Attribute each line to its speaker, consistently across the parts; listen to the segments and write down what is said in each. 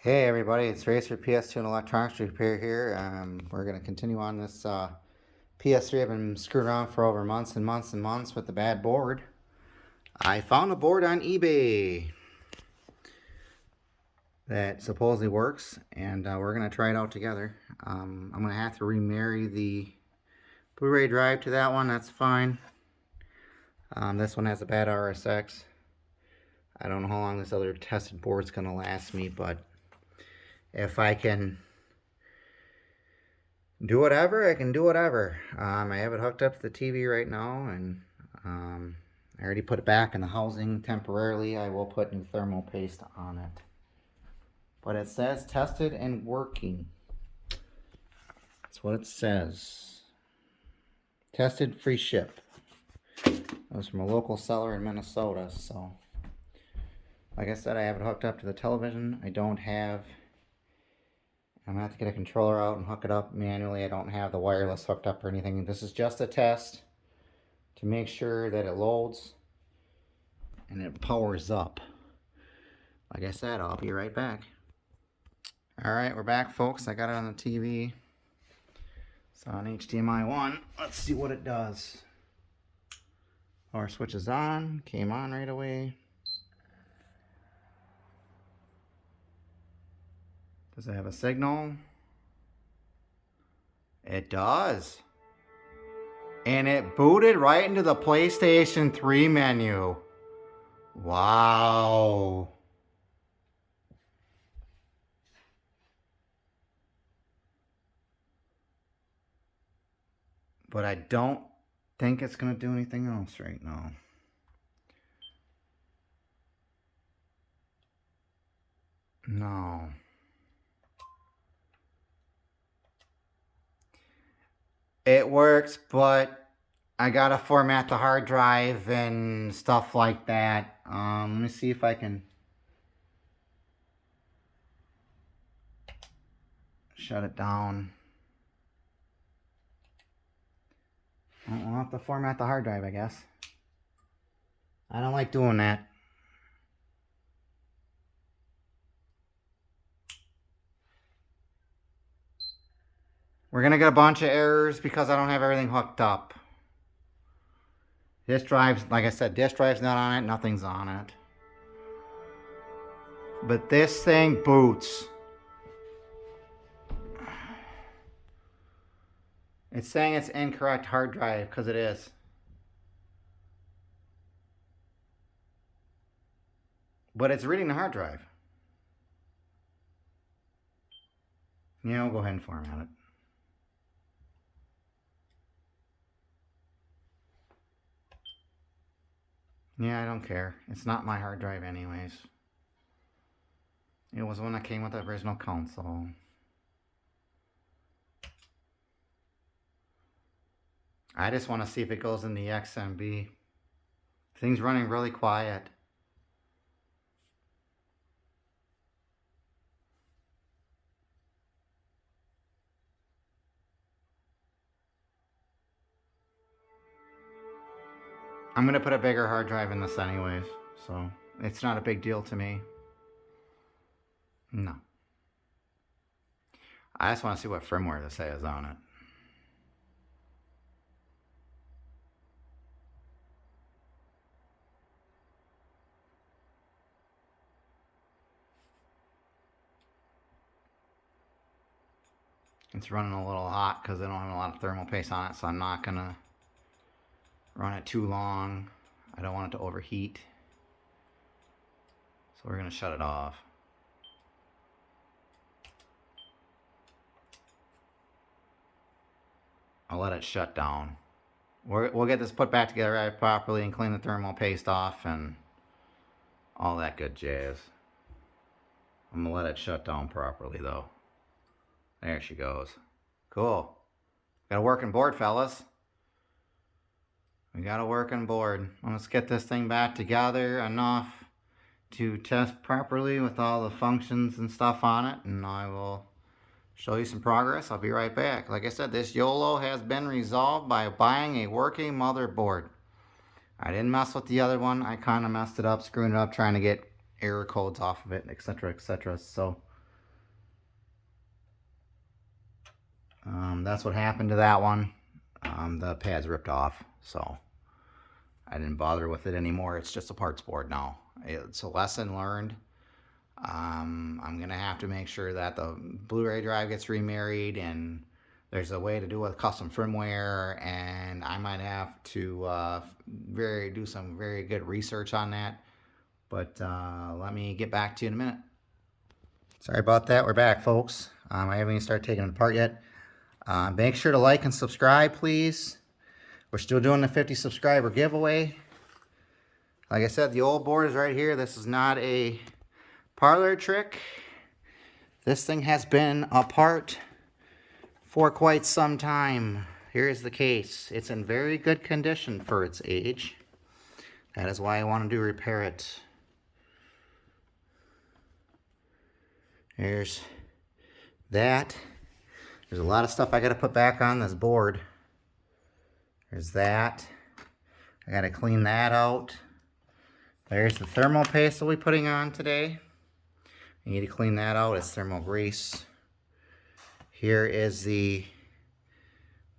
Speaker 1: Hey everybody, it's Racer PS2 and Electronics Repair here. We're going to continue on this PS3. I've been screwing around for over months and months and months with the bad board. I found a board on eBay that supposedly works, and we're going to try it out together. I'm going to have to remarry the Blu-ray drive to that one. That's fine. This one has a bad RSX. I don't know how long this other tested board's going to last me, but if I can do whatever, I can do whatever. I have it hooked up to the TV right now, and I already put it back in the housing temporarily. I will put new thermal paste on it. But it says tested and working. That's what it says. Tested, free ship. It was from a local seller in Minnesota, so like I said, I have it hooked up to the television. I'm gonna have to get a controller out and hook it up manually. I don't have the wireless hooked up or anything. This is just a test to make sure that it loads and it powers up. Like I said, I'll be right back. Alright, we're back, folks. I got it on the TV. It's on HDMI 1. Let's see what it does. Power switch is on. Came on right away. Does it have a signal? It does. And it booted right into the PlayStation 3 menu. Wow. But I don't think it's going to do anything else right now. No. It works, but I gotta format the hard drive and stuff like that. Let me see if I can shut it down. I'll have to format the hard drive, I guess. I don't like doing that. We're gonna get a bunch of errors because I don't have everything hooked up. Disk drive's, like I said, disk drive's not on it, nothing's on it. But this thing boots. It's saying it's incorrect hard drive because it is. But it's reading the hard drive. Yeah, we'll go ahead and format it. Yeah, I don't care. It's not my hard drive anyways. It was one that came with the original console. I just want to see if it goes in the XMB. Things running really quiet. I'm going to put a bigger hard drive in this anyways, so it's not a big deal to me. No. I just want to see what firmware this has on it. It's running a little hot because I don't have a lot of thermal paste on it, so I'm not going to run it too long. I don't want it to overheat. So we're going to shut it off. I'll let it shut down. We'll get this put back together right properly and clean the thermal paste off and all that good jazz. I'm going to let it shut down properly though. There she goes. Cool. Got a working board, fellas. We got a working board. Let's get this thing back together enough to test properly with all the functions and stuff on it, and I will show you some progress. I'll be right back. Like I said, this YOLO has been resolved by buying a working motherboard. I didn't mess with the other one. I kind of messed it up, screwing it up, trying to get error codes off of it, etc., etc. So That's what happened to that one. The pad's ripped off, so I didn't bother with it anymore. It's just a parts board now. It's a lesson learned. I'm gonna have to make sure that the Blu-ray drive gets remarried, and there's a way to do it with custom firmware, and I might have to do some very good research on that. But let me get back to you in a minute. Sorry about that. We're back, folks. I haven't even started taking it apart yet. Make sure to like and subscribe, please. We're still doing the 50 subscriber giveaway. Like I said, the old board is right here. This is not a parlor trick. This thing has been apart for quite some time. Here is the case. It's in very good condition for its age. That is why I wanted to repair it. There's that. There's a lot of stuff I got to put back on this board. There's that. I got to clean that out. There's the thermal paste that we're putting on today. I need to clean that out. It's thermal grease. Here is the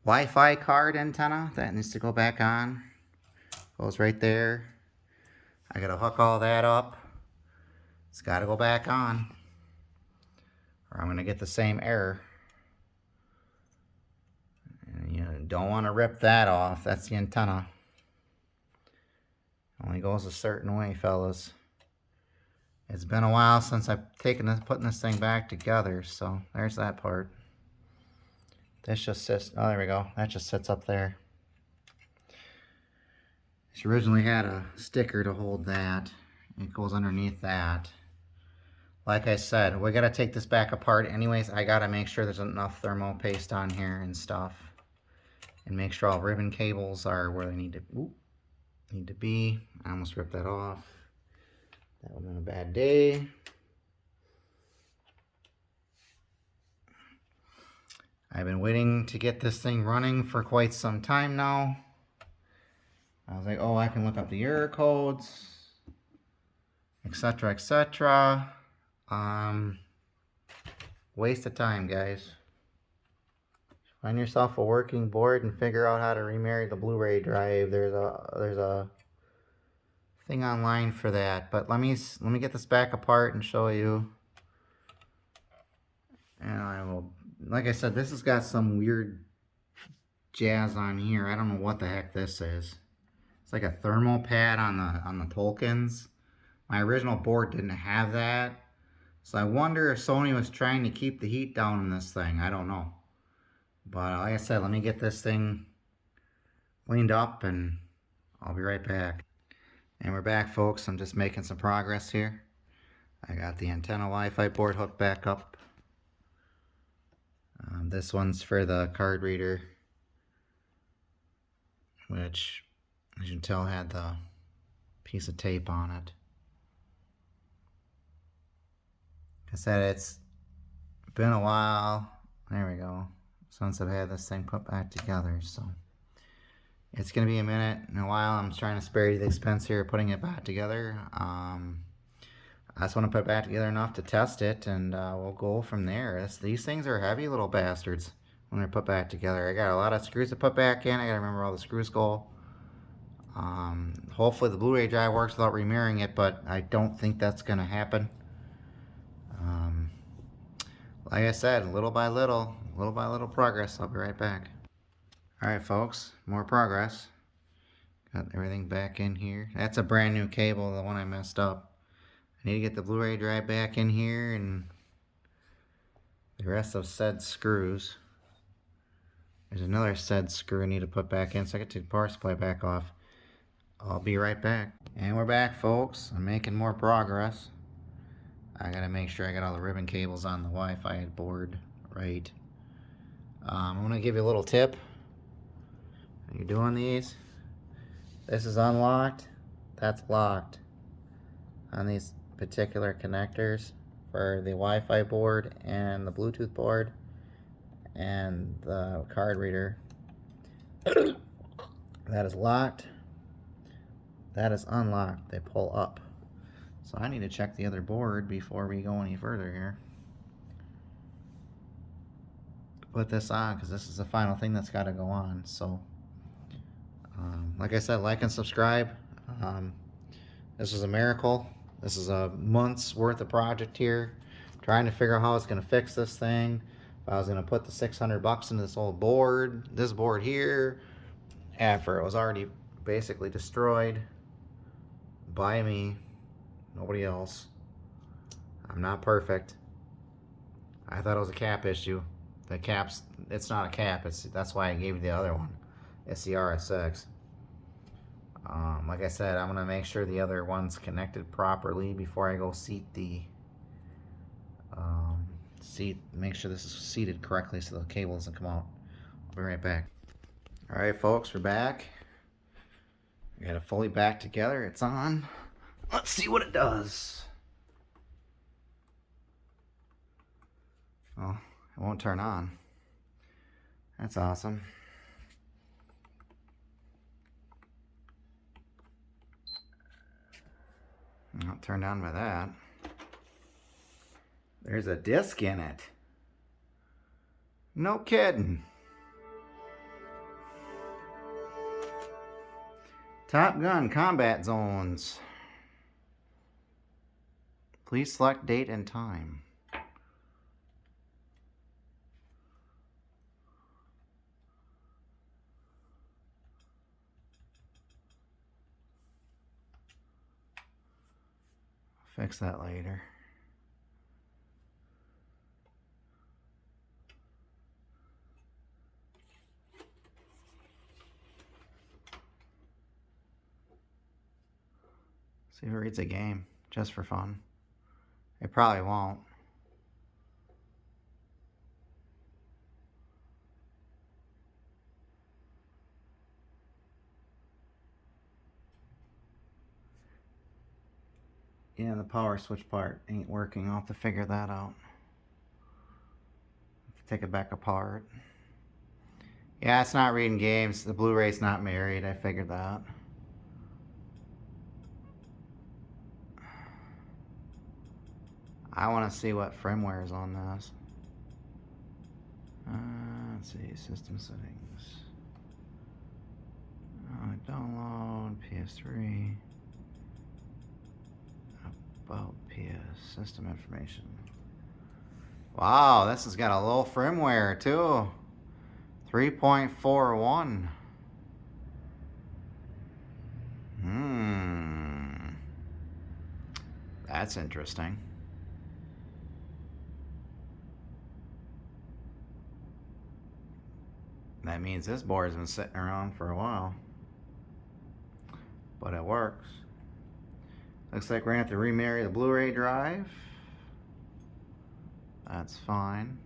Speaker 1: Wi-Fi card antenna. That needs to go back on. Goes right there. I got to hook all that up. It's got to go back on, or I'm going to get the same error. And you don't want to rip that off. That's the antenna. Only goes a certain way, fellas. It's been a while since I've putting this thing back together, so there's that part. This just sits, oh, there we go. That just sits up there. This originally had a sticker to hold that. It goes underneath that. Like I said, we gotta take this back apart anyways. I gotta make sure there's enough thermal paste on here and stuff. And make sure all ribbon cables are where they need to be. I almost ripped that off. That would have been a bad day. I've been waiting to get this thing running for quite some time now. I was like, oh, I can look up the error codes, etc., etc. Waste of time, guys. Find yourself a working board and figure out how to remarry the Blu-ray drive. There's a thing online for that. But let me get this back apart and show you. And I will, like I said, this has got some weird jazz on here. I don't know what the heck this is. It's like a thermal pad on the Tolkiens. My original board didn't have that. So I wonder if Sony was trying to keep the heat down in this thing. I don't know. But like I said, let me get this thing cleaned up and I'll be right back. And we're back, folks. I'm just making some progress here. I got the antenna Wi-Fi board hooked back up. This one's for the card reader, which, as you can tell, had the piece of tape on it. Like I said, it's been a while. There we go. Since I've had this thing put back together, so it's gonna be a minute and a while. I'm trying to spare you the expense here of putting it back together. I just want to put it back together enough to test it, and we'll go from there. These things are heavy little bastards when they're put back together. I got a lot of screws to put back in. I gotta remember all the screws go. Hopefully the Blu-ray drive works without remirroring it, but I don't think that's gonna happen. Like I said, little by little progress. I'll be right back. Alright, folks, more progress. Got everything back in here. That's a brand new cable, the one I messed up. I need to get the Blu-ray drive back in here and the rest of said screws. There's another said screw I need to put back in, so I can take the power supply back off. I'll be right back. And we're back, folks. I'm making more progress. I gotta make sure I got all the ribbon cables on the Wi-Fi board right. I'm gonna give you a little tip. When you're doing these, this is unlocked, that's locked on these particular connectors for the Wi-Fi board and the Bluetooth board and the card reader. That is locked. That is unlocked. They pull up. So I need to check the other board before we go any further here. put this on because this is the final thing that's got to go on. So, like I said, like and subscribe. This is a miracle. This is a month's worth of project here, trying to figure out how I was going to fix this thing. If I was going to put the 600 bucks into this old board, this board here, after it was already basically destroyed by me, nobody else. I'm not perfect. I thought it was a cap issue. The caps, it's not a cap. That's why I gave you the other one. It's the RSX. Like I said, I'm gonna make sure the other one's connected properly before I go seat the make sure this is seated correctly so the cable doesn't come out. I'll be right back. All right, folks, we're back. We got it fully back together. It's on. Let's see what it does. Oh, it won't turn on. That's awesome. Not turned on by that. There's a disc in it. No kidding. Top Gun Combat Zones. Please select date and time. Fix that later. See if it reads a game, just for fun. It probably won't. Yeah, the power switch part ain't working. I'll have to figure that out. Take it back apart. Yeah, it's not reading games. The Blu-ray's not married. I figured that. I want to see what firmware is on this. Let's see, system settings. Download PS3. About PS system information. Wow, this has got a low firmware too. 3.41. That's interesting. That means this board's been sitting around for a while. But it works. Looks like we're gonna have to remarry the Blu-ray drive. That's fine.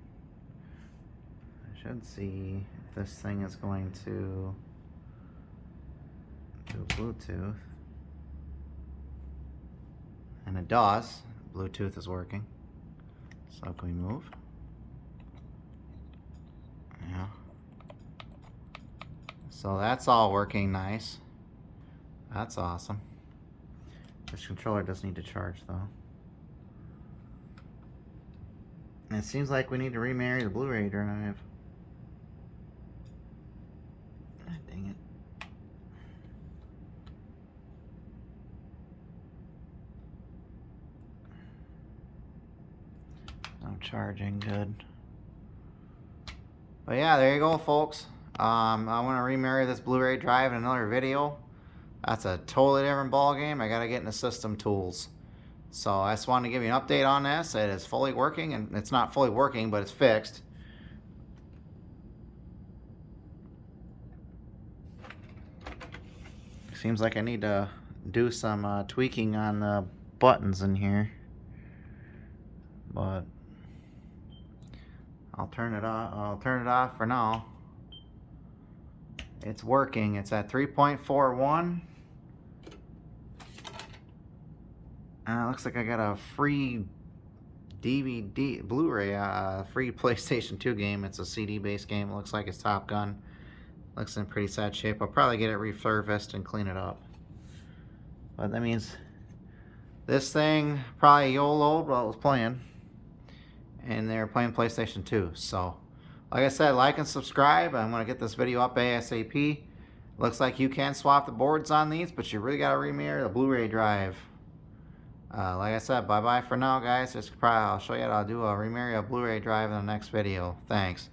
Speaker 1: I should see if this thing is going to do Bluetooth. And it does. Bluetooth is working. So can we move? Yeah. So that's all working nice. That's awesome. This controller does need to charge though. And it seems like we need to remarry the Blu-ray drive. Ah, dang it. No charging, good. But yeah, there you go, folks. I want to remarry this Blu-ray drive in another video. That's a totally different ball game. I got to get into system tools. So I just wanted to give you an update on this. It is fully working, and it's not fully working, but it's fixed. Seems like I need to do some tweaking on the buttons in here. But I'll turn it off. I'll turn it off for now. It's working. It's at 3.41. Looks like I got a free DVD, Blu-ray, free PlayStation 2 game. It's a CD-based game. It looks like it's Top Gun. Looks in pretty sad shape. I'll probably get it refurbished and clean it up. But that means this thing probably YOLO'd while it was playing. And they're playing PlayStation 2. So Like I said, like and subscribe. I'm going to get this video up ASAP. Looks like you can swap the boards on these, but you really got to remirror the Blu-ray drive. Like I said, bye-bye for now, guys. I'll show you how to do a remirror a Blu-ray drive in the next video. Thanks.